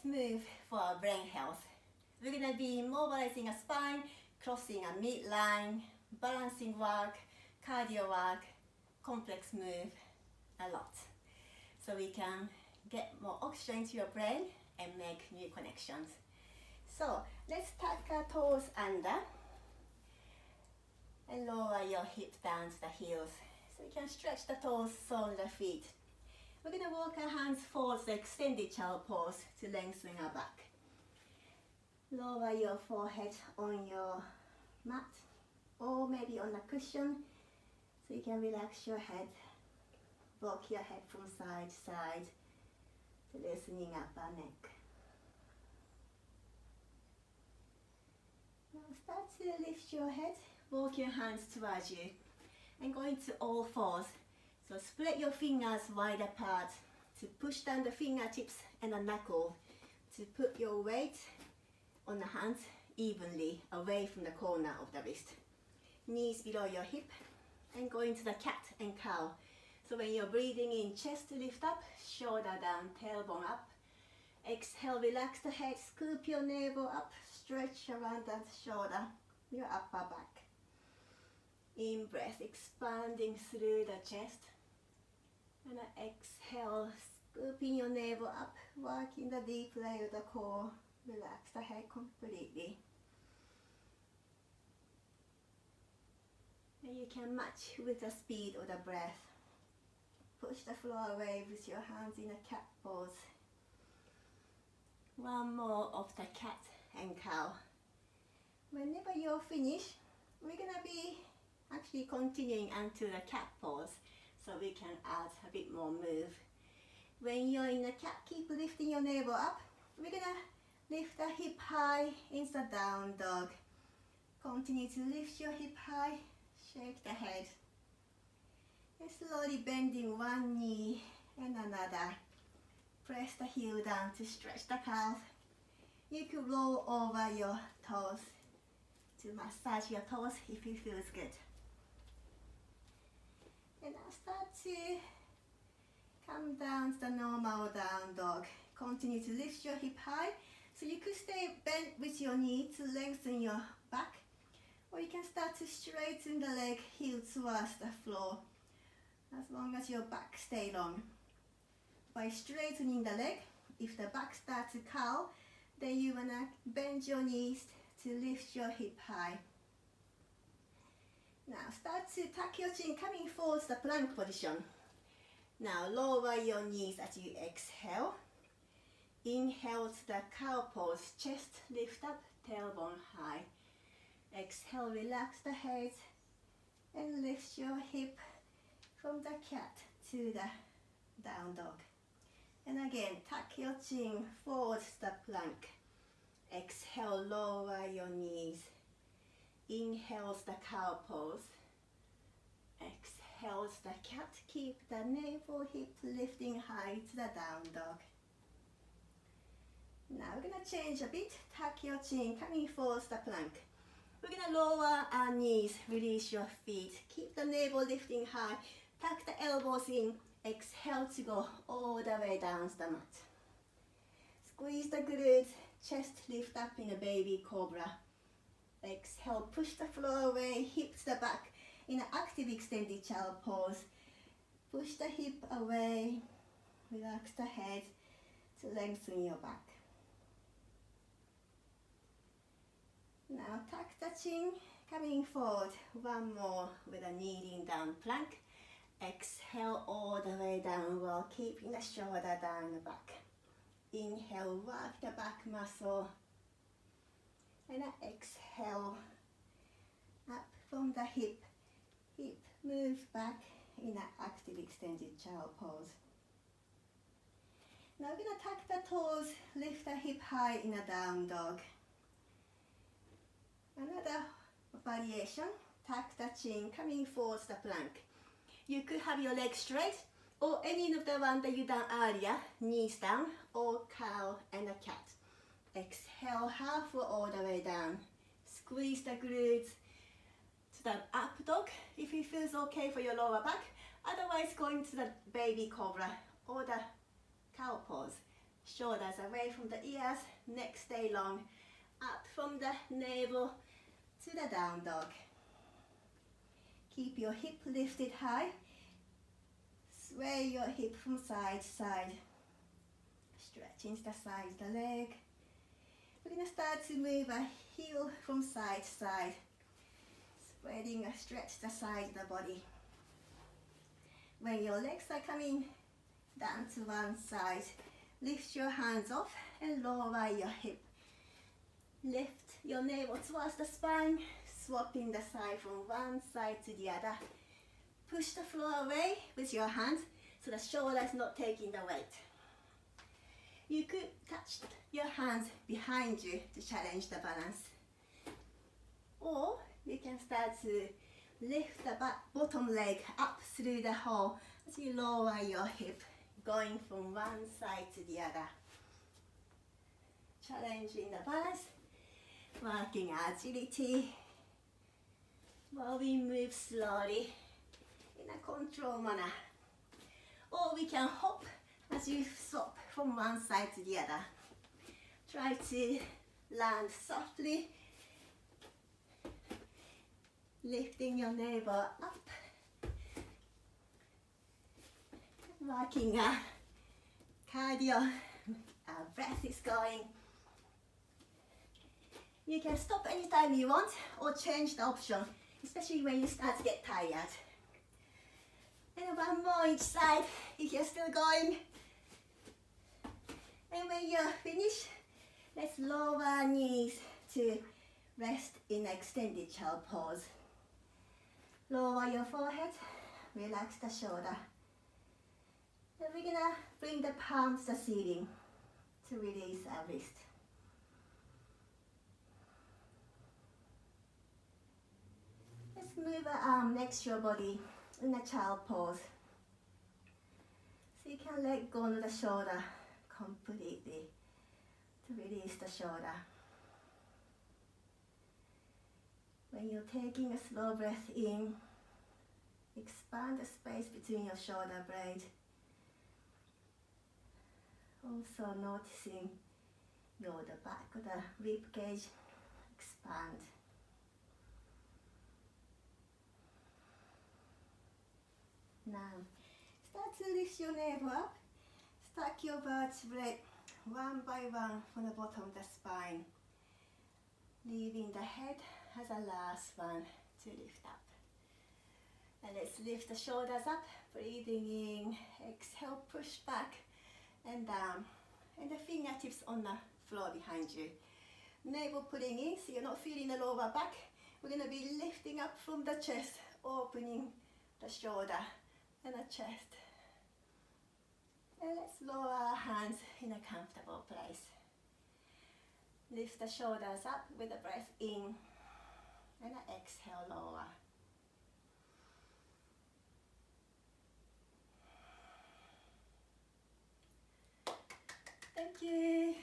move for our brain health. We're going to be mobilizing a spine, crossing a midline, balancing work, cardio work, complex move, a lot. So we can get more oxygen to your brain and make new connections. So let's tuck our toes under and lower your hips down to the heels. So we can stretch the toes, sole the feet. We're going to walk our hands forwards to extended child pose to lengthen our back. Lower your forehead on your mat or maybe on a cushion so you can relax your head. Rock your head from side to side to loosening up our neck. Now start to lift your head, walk your hands towards you and go into all fours. So spread your fingers wide apart to push down the fingertips and the knuckle to put your weight on the hands evenly away from the corner of the wrist. Knees below your hip and go into the cat and cow. So when you're breathing in, chest lift up, shoulder down, tailbone up. Exhale, relax the head, scoop your navel up, stretch around that shoulder, your upper back. In breath, expanding through the chest. And exhale, scooping your navel up, working the deep layer of the core. Relax the head completely. And you can match with the speed of the breath. Push the floor away with your hands in a cat pose. One more of the cat and cow. Whenever you're finished, we're going to be actually continuing until the cat pose, so we can add a bit more move. When you're in the cat, keep lifting your navel up. We're going to lift the hip high into the down dog. Continue to lift your hip high, shake the head. And slowly bending one knee and another. Press the heel down to stretch the calf. You could roll over your toes to massage your toes if it feels good. And now start to come down to the normal down dog. Continue to lift your hip high. So you could stay bent with your knee to lengthen your back. Or you can start to straighten the leg, heel towards the floor. As long as your back stays long. By straightening the leg, if the back starts to curl, then you want to bend your knees to lift your hip high. Now start to tuck your chin, coming forward to the plank position. Now lower your knees as you exhale. Inhale to the cow pose, chest lift up, tailbone high. Exhale, relax the head and lift your hip from the cat to the down dog. And again, tuck your chin forward to the plank. Exhale, lower your knees. Inhale to the cow pose. Exhale to the cat. Keep the navel, hip lifting high to the down dog. Now we're going to change a bit. Tuck your chin, coming forward to the plank. We're going to lower our knees, release your feet. Keep the navel lifting high. Tuck the elbows in. Exhale to go all the way down to the mat. Squeeze the glutes, chest lift up in a baby cobra. Exhale, push the floor away, hips to the back in an active extended child pose. Push the hip away, relax the head to lengthen your back. Now tuck the chin, coming forward. One more with a kneeling down plank. Exhale all the way down while keeping the shoulder down the back. Inhale, work the back muscle. And exhale, up from the hip. Hip moves back in an active extended child pose. Now we're going to tuck the toes, lift the hip high in a down dog. Another variation, tuck the chin, coming forward to the plank. You could have your legs straight or any of the one that you done earlier, knees down, or cow and a cat. Exhale, half all the way down. Squeeze the glutes to the up dog if it feels okay for your lower back. Otherwise, go into the baby cobra or the cow pose. shoulders away from the ears, neck stay long, up from the navel to the down dog. Keep your hip lifted high, sway your hip from side to side, stretching the side of the leg. We're going to start to move a heel from side to side, spreading a stretch the side of the body. When your legs are coming down to one side, lift your hands off and lower your hip. Lift your navel towards the spine, swapping the side from one side to the other. Push the floor away with your hands so the shoulder is not taking the weight. You could touch your hands behind you to challenge the balance. Or you can start to lift the bottom leg up through the hole as you lower your hip, going from one side to the other. Challenging the balance, working agility while we move slowly in a controlled manner. Or we can hop as you swap from one side to the other. Try to land softly, lifting your navel up, working cardio, our breath is going. You can stop anytime you want or change the option, especially when you start to get tired. And one more each side if you're still going. And when you're finished, let's lower knees to rest in extended child pose. Lower your forehead, relax the shoulder. Then we're gonna bring the palms to the ceiling to release our wrist. Let's move our arm next to your body in a child pose. So you can let go of the shoulder completely to release the shoulder. When you're taking a slow breath in, expand the space between your shoulder blades. Also noticing the back of the rib cage expand. Now, start to lift your navel up. Stack your vertebrae one by one from the bottom of the spine, leaving the head as a last one to lift up. And let's lift the shoulders up, breathing in, exhale, push back and down, and the fingertips on the floor behind you. Navel pulling in so you're not feeling the lower back. We're going to be lifting up from the chest, opening the shoulder and the chest. And let's lower our hands in a comfortable place. Lift the shoulders up with a breath in and an exhale, lower. Thank you.